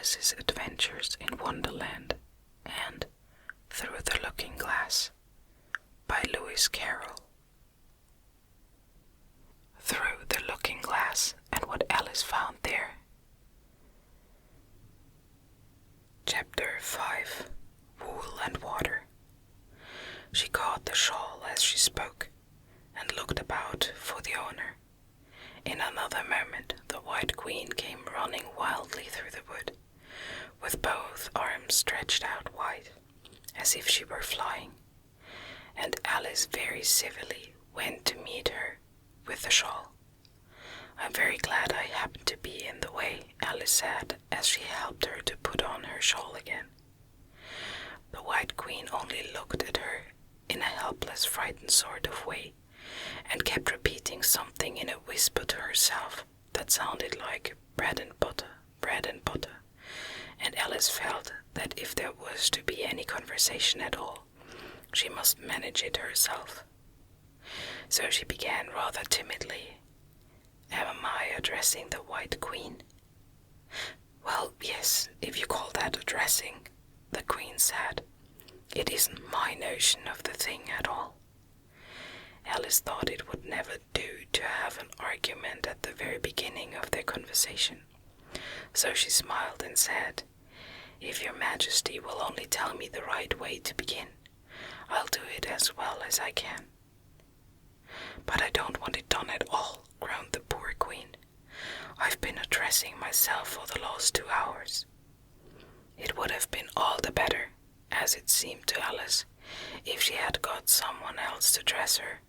Alice's Adventures in Wonderland and Through the Looking Glass by Lewis Carroll. Through the Looking Glass and What Alice Found There. Chapter 5. Wool and Water. She caught the shawl as she spoke and looked about for the owner. In another moment the White Queen came running wildly through the wood, with both arms stretched out wide, as if she were flying, and Alice very civilly went to meet her with the shawl. "I'm very glad I happened to be in the way," Alice said as she helped her to put on her shawl again. The White Queen only looked at her in a helpless, frightened sort of way, and kept repeating something in a whisper to herself that sounded like bread and butter, and Alice felt that if there was to be any conversation at all, she must manage it herself. So she began rather timidly. "Am I addressing the White Queen?" "Well, yes, if you call that addressing," the Queen said. "It isn't my notion of the thing at all." Alice thought it would never do to have an argument at the very beginning of their conversation, so she smiled and said, "If your Majesty will only tell me the right way to begin, I'll do it as well as I can." "But I don't want it done at all," groaned the poor Queen. "I've been addressing myself for the last 2 hours. It would have been all the better, as it seemed to Alice, if she had got someone else to dress her.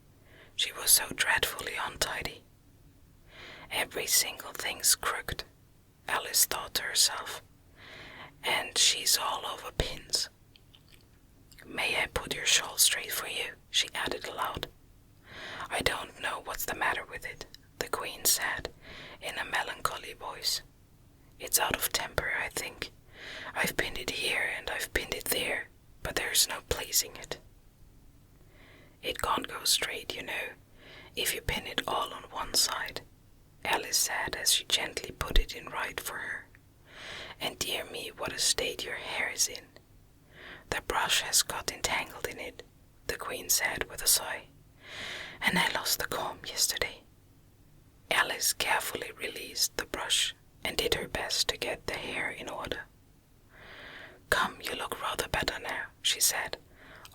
She was so dreadfully untidy. Every single thing's crooked, Alice thought to herself, and she's all over pins. "May I put your shawl straight for you?" she added aloud. "I don't know what's the matter with it," the Queen said in a melancholy voice. "It's out of temper, I think. I've pinned it here and I've pinned it there, but there's no placing it." "It can't go straight, you know, if you pin it all on one side," Alice said as she gently put it in right for her. "And dear me, what a state your hair is in. The brush has got entangled in it," the Queen said with a sigh, "and I lost the comb yesterday." Alice carefully released the brush and did her best to get the hair in order. "Come, you look rather better now," she said,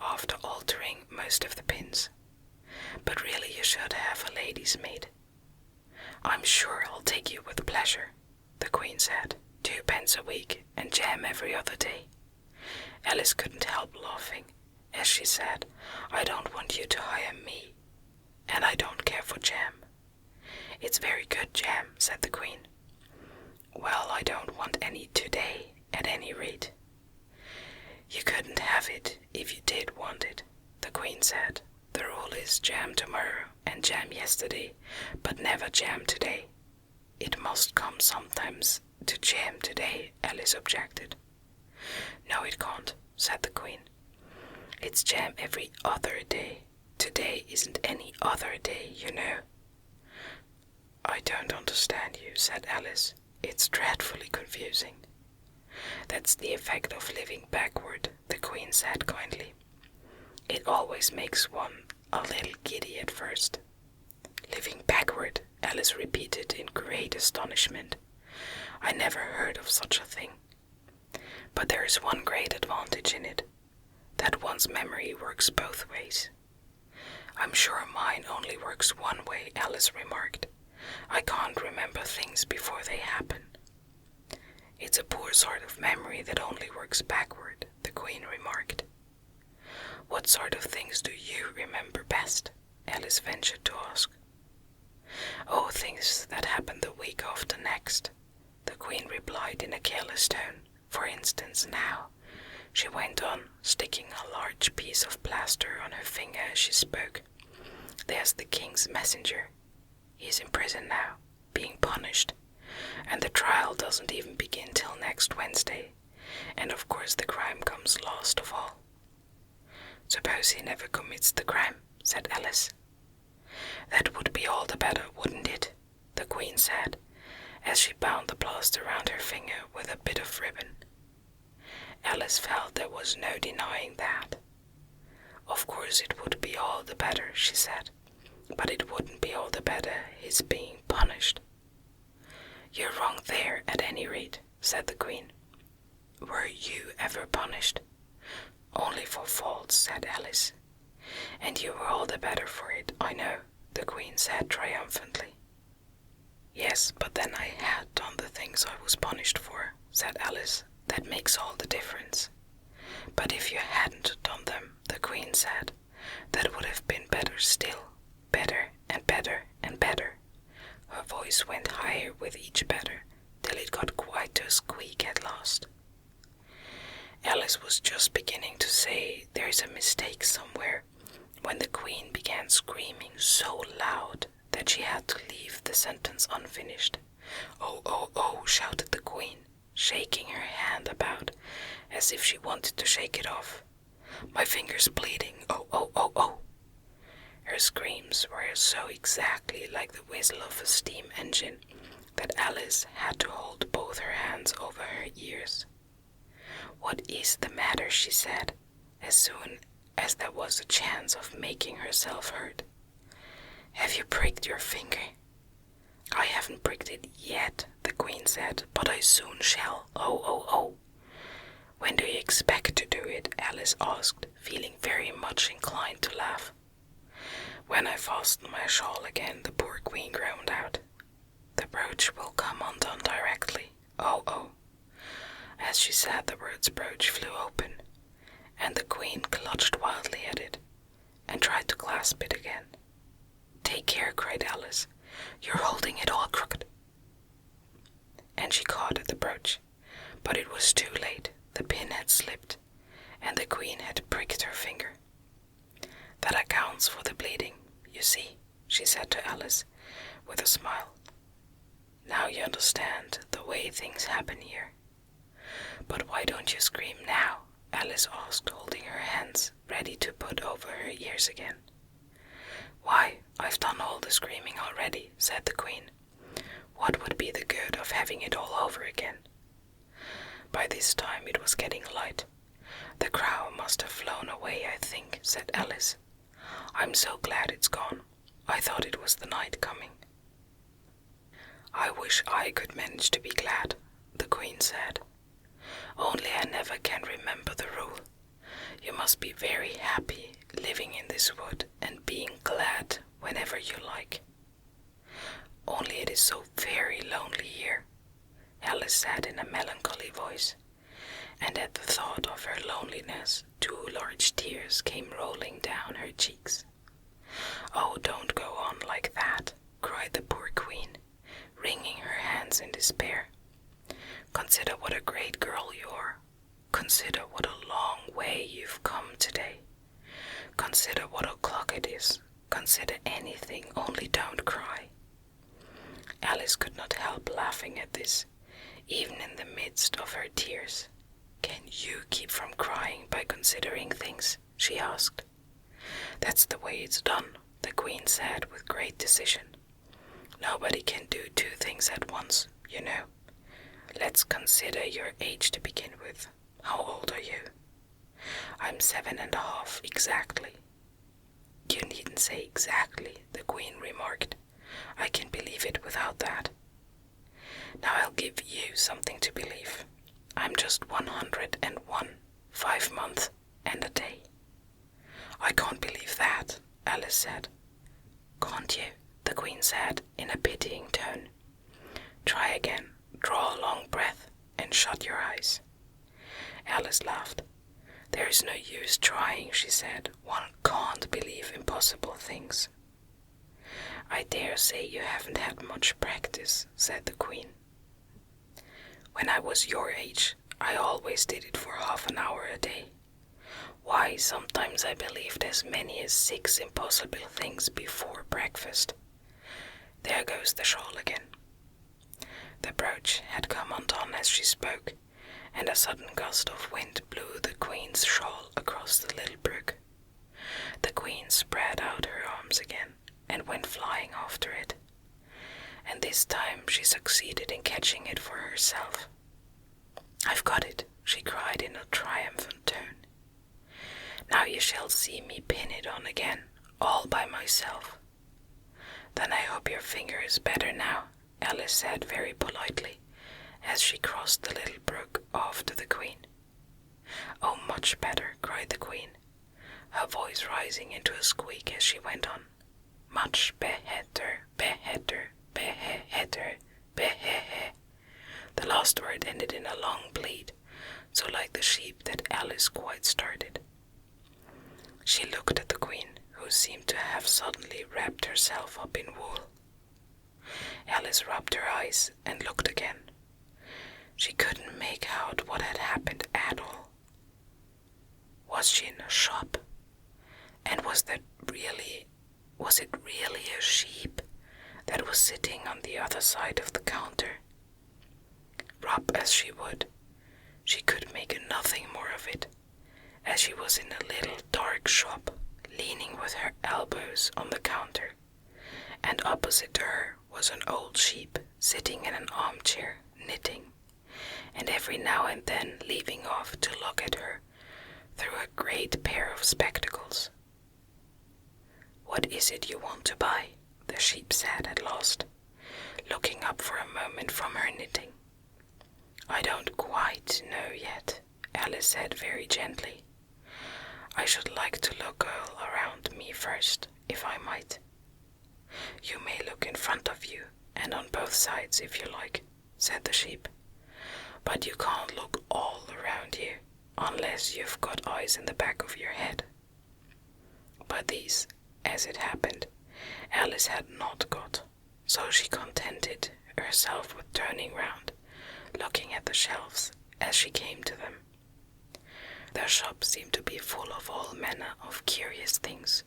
after altering most of the pins. "But really you should have a lady's maid." "I'm sure I'll take you with pleasure," the Queen said. 2 pence a week and jam every other day." Alice couldn't help laughing as she said, "I don't want you to hire me, and I don't care for jam." "It's very good jam," said the Queen. "Well, I don't want any today, at any rate." "You couldn't have it if you did want it," the Queen said. "The rule is jam tomorrow and jam yesterday, but never jam today." "It must come sometimes to jam today," Alice objected. "No, it can't," said the Queen. "It's jam every other day. Today isn't any other day, you know." "I don't understand you," said Alice. "It's dreadfully confusing." "That's the effect of living backward," the Queen said kindly. "It always makes one a little giddy at first." "Living backward," Alice repeated in great astonishment. "I never heard of such a thing. But there is one great advantage in it, that one's memory works both ways." "I'm sure mine only works one way," Alice remarked. "I can't remember things before they happen." "It's a poor sort of memory that only works backward," the Queen remarked. "What sort of things do you remember best?" Alice ventured to ask. "Oh, things that happened the week after next," the Queen replied in a careless tone. "For instance, now," she went on, sticking a large piece of plaster on her finger as she spoke, "there's the King's messenger. He's in prison now, being punished, and the trial doesn't even begin till next Wednesday, and of course the crime comes last of all." "Suppose he never commits the crime," said Alice. "That would be all the better, wouldn't it?" the Queen said, as she bound the plaster round her finger with a bit of ribbon. Alice felt there was no denying that. Of course it would be all the better, she said, but it wouldn't be all the better his being punished. You're wrong there, at any rate, said the Queen. Were you ever punished? Only for faults, said Alice. And you were all the better for it, I know, the Queen said triumphantly. Yes, but then I had done the things I was punished for, said Alice. That makes all the difference. But if you hadn't done them, the Queen said, that would have been better still, better and better and better. Her voice went higher with each better, till it got quite to a squeak at last. Alice was just beginning to say there's a mistake somewhere, when the Queen began screaming so loud that she had to leave the sentence unfinished. Oh, oh, oh, shouted the Queen, shaking her hand about as if she wanted to shake it off. My finger's bleeding, oh, oh, oh, oh. Her screams were so exactly like the whistle of a steam engine that Alice had to hold both her hands over her ears. What is the matter, she said, as soon as there was a chance of making herself heard. Have you pricked your finger? I haven't pricked it yet, the Queen said, but I soon shall. Oh, oh, oh. When do you expect to do it? Alice asked, feeling very much inclined to laugh. When I fasten my shawl again, the poor Queen groaned out. The brooch will come undone directly. Oh, oh. As she said, the words brooch flew open, and the Queen clutched wildly at it, and tried to clasp it again. Take care, cried Alice. You're holding it all crooked. And she caught at the brooch, but it was too late. The pin had slipped, and the Queen had pricked her finger. That accounts for the bleeding, you see, she said to Alice, with a smile. Now you understand the way things happen here. But why don't you scream now? Alice asked, holding her hands ready to put over her ears again. Why, I've done all the screaming already, said the Queen. What would be the good of having it all over again? By this time it was getting light. The crow must have flown away, I think, said Alice. I'm so glad it's gone. I thought it was the night coming. I wish I could manage to be glad, the Queen said. Only I never can remember the rule. You must be very happy living in this wood and being glad whenever you like. Only it is so very lonely here, Alice said in a melancholy voice, and at the thought of her loneliness 2 large tears came rolling down her cheeks. Oh, don't go on like that, cried the poor Queen, wringing her hands in despair. Consider what a great girl you are. Consider what a long way you've come today. Consider what o'clock it is. Consider anything, only don't cry. Alice could not help laughing at this, even in the midst of her tears. Can you keep from crying by considering things? She asked. That's the way it's done, the Queen said with great decision. Nobody can do 2 things at once, you know. Let's consider your age to begin with. How old are you? I'm 7½ exactly. You needn't say exactly, the Queen remarked. I can believe it without that. Now I'll give you something to believe. I'm just 101, 5 months and a day. I can't believe that, Alice said. Can't you? The Queen said in a pitying tone. Try again, draw a long breath, and shut your eyes. Alice laughed. There is no use trying, she said. One can't believe impossible things. I dare say you haven't had much practice, said the Queen. When I was your age, I always did it for half an hour a day. Why, sometimes I believed as many as 6 impossible things before breakfast. There goes the shawl again. The brooch had come undone as she spoke, and a sudden gust of wind blew the Queen's shawl across the little brook. The Queen spread out her arms again and went flying after it, and this time she succeeded in catching it for herself. I've got it, she cried in a triumphant tone. "Now you shall see me pin it on again, all by myself." "Then I hope your finger is better now," Alice said very politely, as she crossed the little brook off to the Queen. "Oh, much better," cried the Queen, her voice rising into a squeak as she went on. "Much better, better, better, better." The last word ended in a long bleat, so like the sheep that Alice quite started. She looked at the Queen, who seemed to have suddenly wrapped herself up in wool. Alice rubbed her eyes and looked again. She couldn't make out what had happened at all. Was she in a shop? And was it really a sheep that was sitting on the other side of the counter? Rub as she would, she could make nothing more of it, as she was in a little dark shop, leaning with her elbows on the counter, and opposite to her was an old sheep sitting in an armchair knitting, and every now and then leaving off to look at her through a great pair of spectacles. "What is it you want to buy?" the sheep said at last, looking up for a moment from her knitting. "I don't quite know yet," Alice said very gently. "I should like to look all around me first, if I might." "You may look in front of you, and on both sides if you like," said the sheep. "But you can't look all around you, unless you've got eyes in the back of your head." But these, as it happened, Alice had not got, so she contented herself with turning round, looking at the shelves as she came to them. Their shop seemed to be full of all manner of curious things,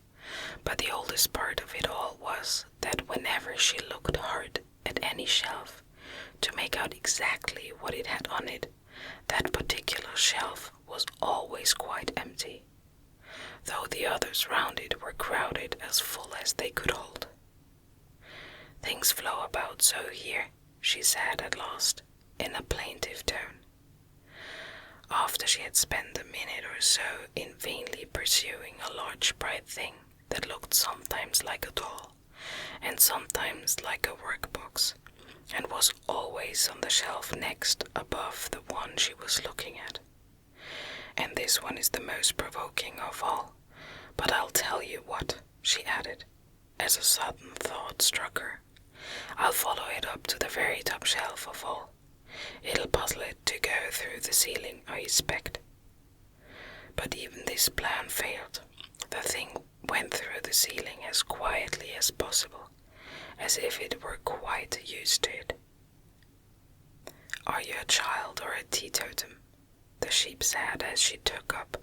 but the oldest part of it all was that whenever she looked hard at any shelf to make out exactly what it had on it, that particular shelf was always quite empty, though the others round it were crowded as full as they could hold. "Things flow about so here," she said at last, in a plaintive tone. After she had spent a minute or so in vainly pursuing a large bright thing that looked sometimes like a doll, and sometimes like a workbox, and was always on the shelf next above the one she was looking at. "And this one is the most provoking of all, but I'll tell you what," she added, as a sudden thought struck her. "I'll follow it up to the very top shelf of all. It'll puzzle it to go through the ceiling, I expect." But even this plan failed. The thing went through the ceiling as quietly as possible, as if it were quite used to it. "Are you a child or a teetotum?" the sheep said as she took up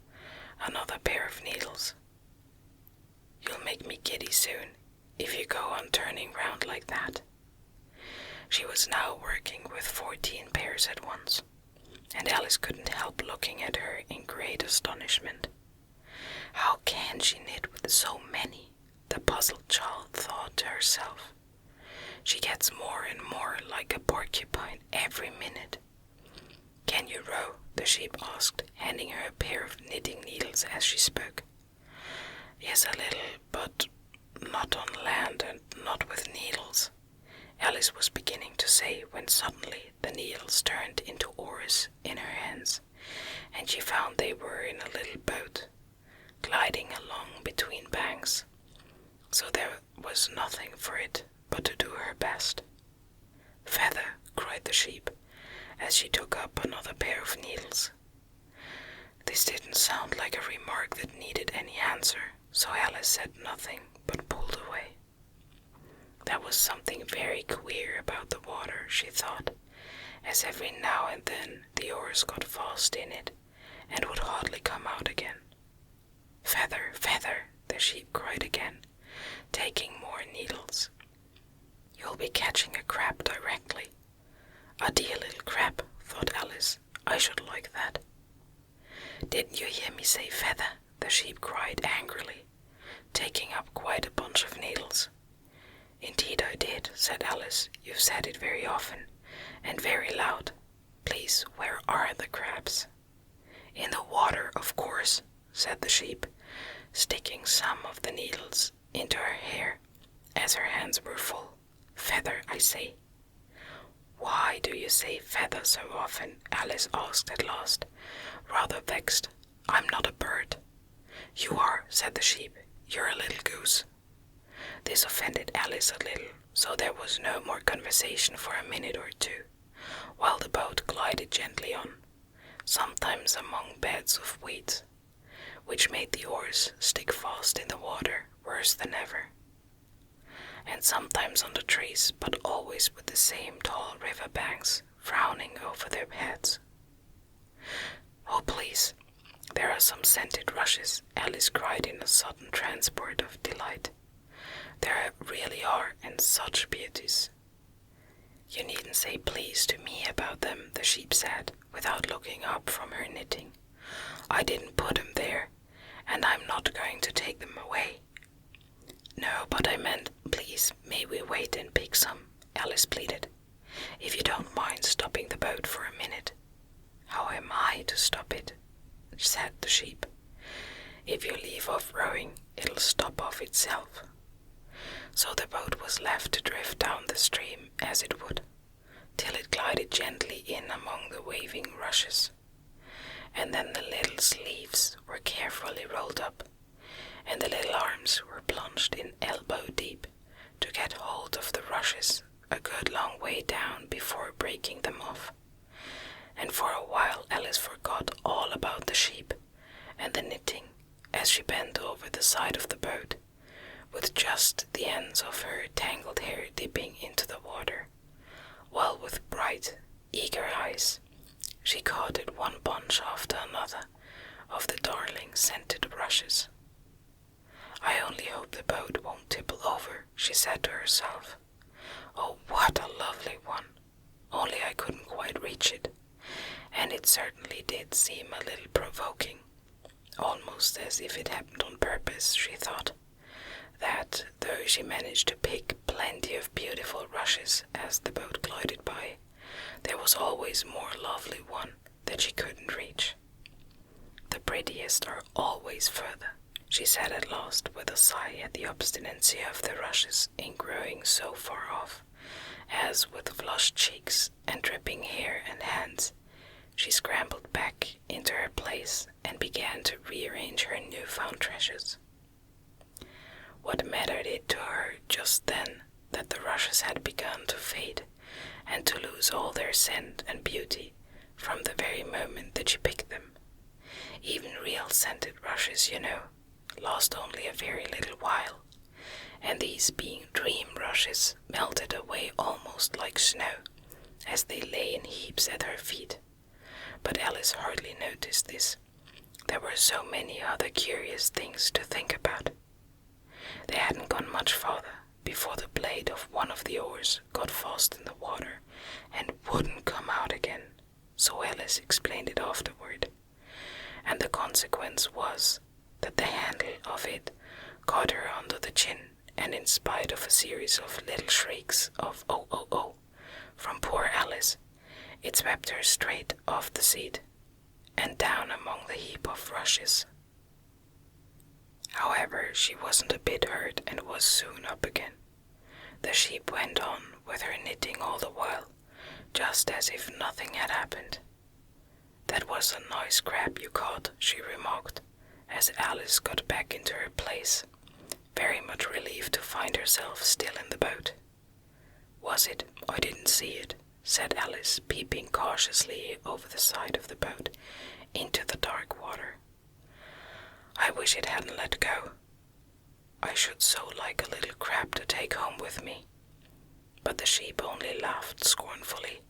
another pair of needles. "You'll make me giddy soon, if you go on turning round like that." She was now working with 14 pairs at once, and Alice couldn't help looking at her in great astonishment. "How can she knit with so many?" the puzzled child thought to herself. "She gets more and more like a porcupine every minute." "Can you row?" the sheep asked, handing her a pair of knitting needles as she spoke. "Yes, a little, but not on land and not with needles," Alice was beginning to say when suddenly the needles turned into oars in her hands, and she found they were in a little boat, gliding along between banks, so there was nothing for it but to do her best. "Feather," cried the sheep, as she took up another pair of needles. This didn't sound like a remark that needed any answer, so Alice said nothing but pulled away. There was something very queer about the water, she thought, as every now and then the oars got fast in it and would hardly come out again. "Feather, Feather," the sheep cried again, taking more needles. "You'll be catching a crab directly." "A dear little crab," thought Alice. "I should like that." "Didn't you hear me say feather?" the sheep cried angrily, taking up quite a bunch of needles. "Indeed I did," said Alice. "You've said it very often, and very loud. Please, where are the crabs?" In the water, of course, said the sheep, sticking some of the needles into her hair, as her hands were full. Feather, I say. Why do you say feather so often? Alice asked at last, rather vexed. I'm not a bird. You are, said the sheep. You're a little goose. This offended Alice a little, so there was no more conversation for a minute or two, while the boat glided gently on, sometimes among beds of weeds, which made the oars stick fast in the water worse than ever, and sometimes on the trees, but always with the same tall river banks frowning over their heads. Oh, please, there are some scented rushes, Alice cried in a sudden transport of delight. There really are, and such beauties. You needn't say please to me about them, the sheep said, without looking up from her knitting. I didn't put them there, and I'm not going to take them away. No, but I meant, please, may we wait and pick some, Alice pleaded, if you don't mind stopping the boat for a minute. How am I to stop it? Said the sheep. If you leave off rowing, it'll stop of itself. So the boat was left to drift down the stream as it would, till it glided gently in among the waving rushes. And then the little sleeves were carefully rolled up, and the little arms were plunged in elbow deep to get hold of the rushes a good long way down before breaking them off. And for a while Alice forgot all about the sheep and the knitting as she bent over the side of the boat, with just the ends of her tangled hair dipping into the water, while with bright, eager eyes she caught at one bunch after another of the darling scented rushes. I only hope the boat won't tipple over, she said to herself. Oh, what a lovely one! Only I couldn't quite reach it, and it certainly did seem a little provoking, almost as if it happened on purpose, she thought, that though she managed to pick plenty of beautiful rushes as the boat glided by, there was always more lovely one that she couldn't reach. The prettiest are always further, she said at last with a sigh at the obstinacy of the rushes in growing so far off, as with flushed cheeks and dripping hair and hands, she scrambled back into her place and began to rearrange her new-found treasures. What mattered it to her just then that the rushes had begun to fade and to lose all their scent and beauty from the very moment that she picked them? Even real scented rushes, you know, last only a very little while, and these being dream rushes melted away almost like snow as they lay in heaps at her feet. But Alice hardly noticed this. There were so many other curious things to think about. They hadn't gone much farther before the blade of one of the oars got fast in the water and wouldn't come out again, so Alice explained it afterward. And the consequence was that the handle of it caught her under the chin, and in spite of a series of little shrieks of "oh, oh, oh" from poor Alice, it swept her straight off the seat and down among the heap of rushes. However, she wasn't a bit hurt and was soon up again. The sheep went on with her knitting all the while, just as if nothing had happened. That was a nice crab you caught, she remarked, as Alice got back into her place, very much relieved to find herself still in the boat. Was it? I didn't see it, said Alice, peeping cautiously over the side of the boat into the dark water. I wish it hadn't let go. I should so like a little crab to take home with me. But the sheep only laughed scornfully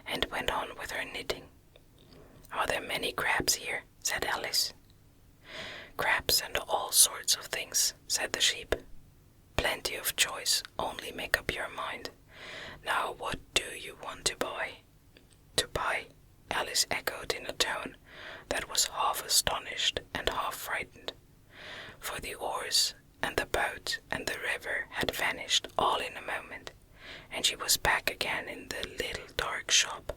and went on with her knitting. Are there many crabs here? Said Alice. Crabs and all sorts of things, said the sheep. Plenty of choice, only make up your mind. Now what do you want to buy? To buy? Alice echoed in a tone that was half astonished and half frightened, for the oars and the boat and the river had vanished all in a moment, and she was back again in the little dark shop.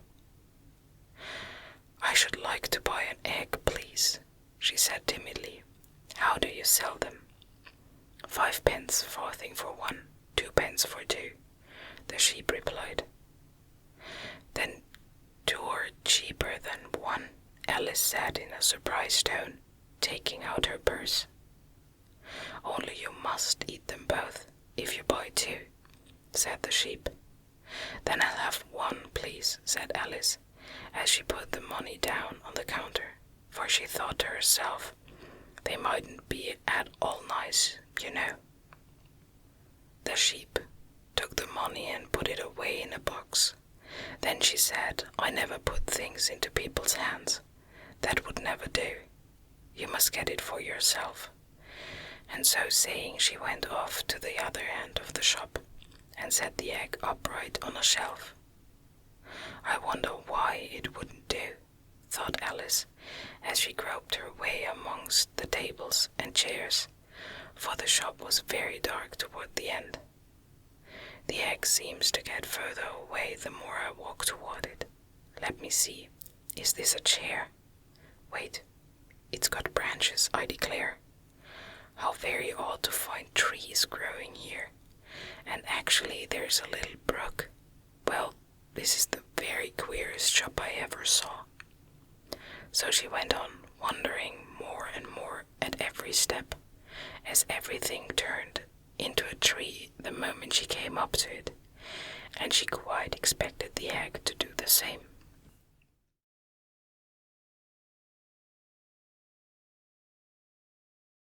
I should like to buy an egg, please, pence farthing for one, 2 pence for two, the sheep replied. Then 2 are cheaper than 1, Alice said in a surprised tone, taking out her purse. Only you must eat them both, if you buy 2, said the sheep. Then I'll have 1, please, said Alice, as she put the money down on the counter, for she thought to herself, they mightn't be at all nice, you know. The sheep took the money and put it away in a box. Then she said, I never put things into people's hands. That would never do. You must get it for yourself. And so saying, she went off to the other end of the shop and set the egg upright on a shelf. I wonder why it wouldn't do, thought Alice, as she groped her way amongst the tables and chairs, for the shop was very dark toward the end. The egg seems to get further away the more I walk toward it. Let me see. Is this a chair? Wait, it's got branches, I declare. How very odd to find trees growing here. And actually there's a little brook. Well, this is the very queerest shop I ever saw. So she went on, wondering more and more at every step, as everything turned into a tree the moment she came up to it, and she quite expected the egg to do the same.